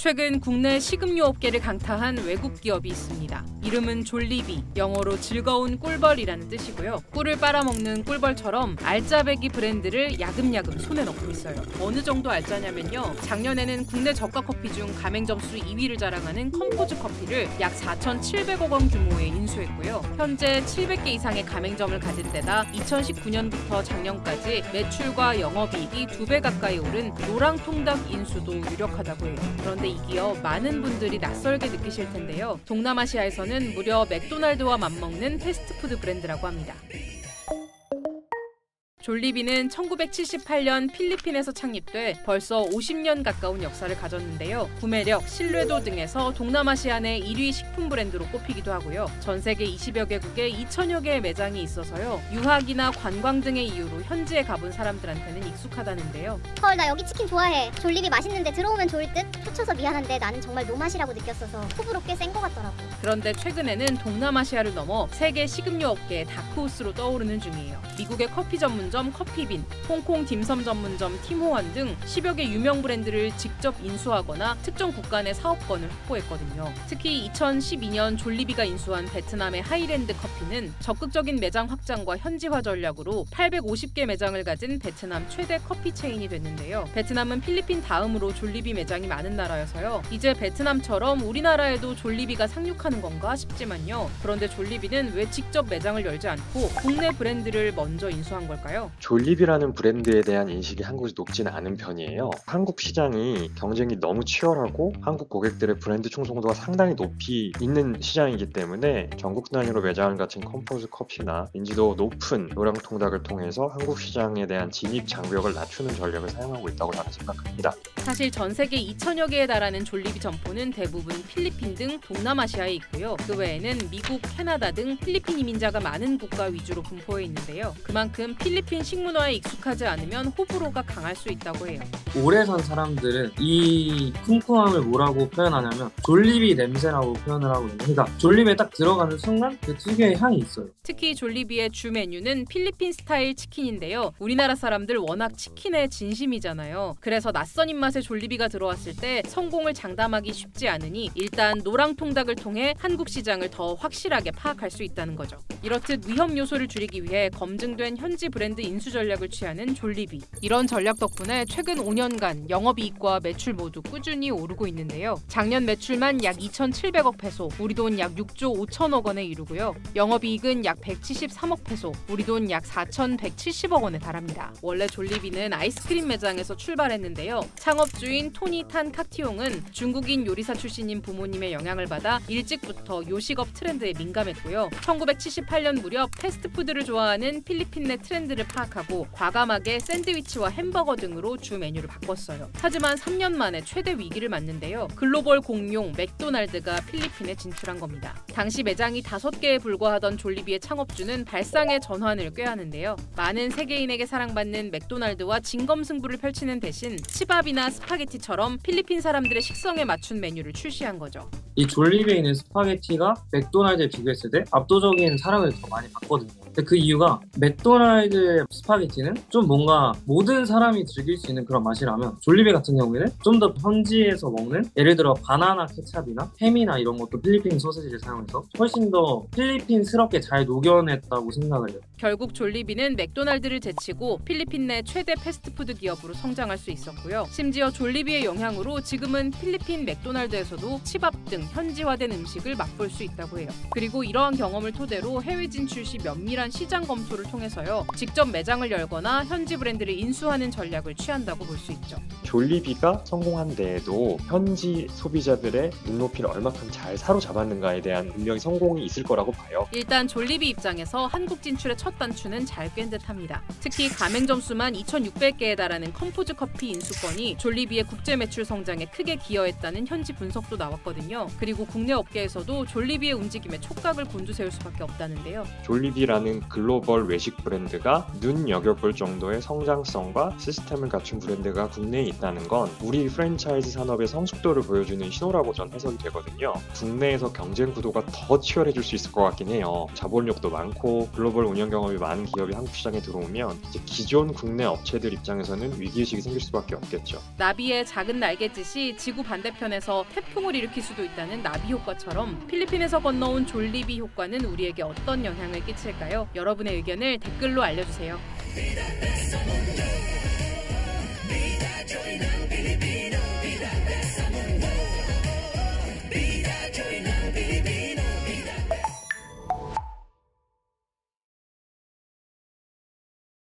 최근 국내 식음료 업계를 강타한 외국 기업이 있습니다. 이름은 졸리비, 영어로 즐거운 꿀벌이라는 뜻이고요. 꿀을 빨아먹는 꿀벌처럼 알짜배기 브랜드를 야금야금 손에 넣고 있어요. 어느 정도 알짜냐면요. 작년에는 국내 저가 커피 중 가맹 점수 2위를 자랑하는 컴포즈 커피를 약 4,700억 원 규모에 인수했고요. 현재 700개 이상의 가맹점을 가진 데다 2019년부터 작년까지 매출과 영업이익이 2배 가까이 오른 노랑통닭 인수도 유력하다고 해요. 그런데 이 기업 많은 분들이 낯설게 느끼실 텐데요. 동남아시아에서는 무려 맥도날드와 맞먹는 패스트푸드 브랜드라고 합니다. 졸리비는 1978년 필리핀에서 창립돼 벌써 50년 가까운 역사를 가졌는데요. 구매력, 신뢰도 등에서 동남아시아 내 1위 식품 브랜드로 꼽히기도 하고요. 전 세계 20여 개국에 2천여 개의 매장이 있어서요. 유학이나 관광 등의 이유로 현지에 가본 사람들한테는 익숙하다는데요. 헐, 나 여기 치킨 좋아해. 졸리비 맛있는데 들어오면 좋을 듯? 초쳐서 미안한데 나는 정말 노맛이라고 느꼈어서 호불호 꽤 센 것 같더라고. 그런데 최근에는 동남아시아를 넘어 세계 식음료 업계의 다크호스로 떠오르는 중이에요. 미국의 커피 전문점 커피빈, 홍콩 딤섬 전문점 팀호원 등 10여 개 유명 브랜드를 직접 인수하거나 특정 국가 내 사업권을 확보했거든요. 특히 2012년 졸리비가 인수한 베트남의 하이랜드 커피는 적극적인 매장 확장과 현지화 전략으로 850개 매장을 가진 베트남 최대 커피 체인이 됐는데요. 베트남은 필리핀 다음으로 졸리비 매장이 많은 나라여서요. 이제 베트남처럼 우리나라에도 졸리비가 상륙하는 건가 싶지만요. 그런데 졸리비는 왜 직접 매장을 열지 않고 국내 브랜드를 먼저 인수한 걸까요? 졸리비라는 브랜드에 대한 인식이 한국에서 높지는 않은 편이에요. 한국 시장이 경쟁이 너무 치열하고 한국 고객들의 브랜드 충성도가 상당히 높이 있는 시장이기 때문에 전국 단위로 매장을 갖춘 컴포즈 커피나 인지도 높은 노랑통닭을 통해서 한국 시장에 대한 진입 장벽을 낮추는 전략을 사용하고 있다고 저는 생각합니다. 사실 전 세계 2천여 개에 달하는 졸리비 점포는 대부분 필리핀 등 동남아시아에 있고요. 그 외에는 미국, 캐나다 등 필리핀 이민자가 많은 국가 위주로 분포해 있는데요. 그만큼 필리핀 식문화에 익숙하지 않으면 호불호가 강할 수 있다고 해요. 오래 산 사람들은 이 쿰쿰함을 뭐라고 표현하냐면 졸리비 냄새라고 표현을 하거든요. 그러니까 졸리비에 딱 들어가는 순간 그 특유의 향이 있어요. 특히 졸리비의 주 메뉴는 필리핀 스타일 치킨인데요. 우리나라 사람들 워낙 치킨에 진심이잖아요. 그래서 낯선 입맛의 졸리비가 들어왔을 때 성공을 장담하기 쉽지 않으니 일단 노랑통닭을 통해 한국 시장을 더 확실하게 파악할 수 있다는 거죠. 이렇듯 위험 요소를 줄이기 위해 검증된 현지 브랜드 인수 전략을 취하는 졸리비. 이런 전략 덕분에 최근 5년간 영업이익과 매출 모두 꾸준히 오르고 있는데요. 작년 매출만 약 2,700억 페소, 우리 돈 약 6조 5천억 원에 이르고요. 영업이익은 약 173억 페소, 우리 돈 약 4,170억 원에 달합니다. 원래 졸리비는 아이스크림 매장에서 출발했는데요. 창업주인 토니 탄 카티용은 중국인 요리사 출신인 부모님의 영향을 받아 일찍부터 요식업 트렌드에 민감했고요. 1978년 무렵 패스트푸드를 좋아하는 필리핀 내 트렌드를 파악하고 과감하게 샌드위치와 햄버거 등으로 주 메뉴를 바꿨어요. 하지만 3년 만에 최대 위기를 맞는데요. 글로벌 공룡 맥도날드가 필리핀에 진출한 겁니다. 당시 매장이 5개에 불과하던 졸리비의 창업주는 발상의 전환을 꾀하는데요. 많은 세계인에게 사랑받는 맥도날드와 진검승부를 펼치는 대신 치밥이나 스파게티처럼 필리핀 사람들의 식성에 맞춘 메뉴를 출시한 거죠. 이 졸리비에 있는 스파게티가 맥도날드에 비교했을 때 압도적인 사랑을 더 많이 받거든요. 근데 그 이유가 맥도날드 스파게티는 좀 뭔가 모든 사람이 즐길 수 있는 그런 맛이라면 졸리비 같은 경우에는 좀 더 현지에서 먹는 예를 들어 바나나 케찹이나 햄이나 이런 것도 필리핀 소시지를 사용해서 훨씬 더 필리핀스럽게 잘 녹여냈다고 생각을 해요. 결국 졸리비는 맥도날드를 제치고 필리핀 내 최대 패스트푸드 기업으로 성장할 수 있었고요. 심지어 졸리비의 영향으로 지금은 필리핀 맥도날드에서도 치밥 등 현지화된 음식을 맛볼 수 있다고 해요. 그리고 이러한 경험을 토대로 해외 진출 시 면밀한 시장 검토를 통해서요. 직접 매장을 열거나 현지 브랜드를 인수하는 전략을 취한다고 볼 수 있죠. 졸리비가 성공한 데에도 현지 소비자들의 눈높이를 얼마큼 잘 사로잡았는가에 대한 분명히 성공이 있을 거라고 봐요. 일단 졸리비 입장에서 한국 진출의 첫 단추는 잘 꿰인 듯합니다. 특히 가맹점 수만 2,600개에 달하는 컴포즈 커피 인수권이 졸리비의 국제 매출 성장에 크게 기여했다는 현지 분석도 나왔거든요. 그리고 국내 업계에서도 졸리비의 움직임에 촉각을 곤두세울 수밖에 없다는데요. 졸리비라는 글로벌 외식 브랜드가 눈여겨볼 정도의 성장성과 시스템을 갖춘 브랜드가 국내에 있다는 건 우리 프랜차이즈 산업의 성숙도를 보여주는 신호라고 전 해석이 되거든요. 국내에서 경쟁 구도가 더 치열해질 수 있을 것 같긴 해요. 자본력도 많고 글로벌 운영 경험이 많은 기업이 한국 시장에 들어오면 이제 기존 국내 업체들 입장에서는 위기의식이 생길 수밖에 없겠죠. 나비의 작은 날갯짓이 지구 반대편에서 태풍을 일으킬 수도 있다는 나비 효과처럼 필리핀에서 건너온 졸리비 효과는 우리에게 어떤 영향을 끼칠까요? 여러분의 의견을 댓글로 알려주세요.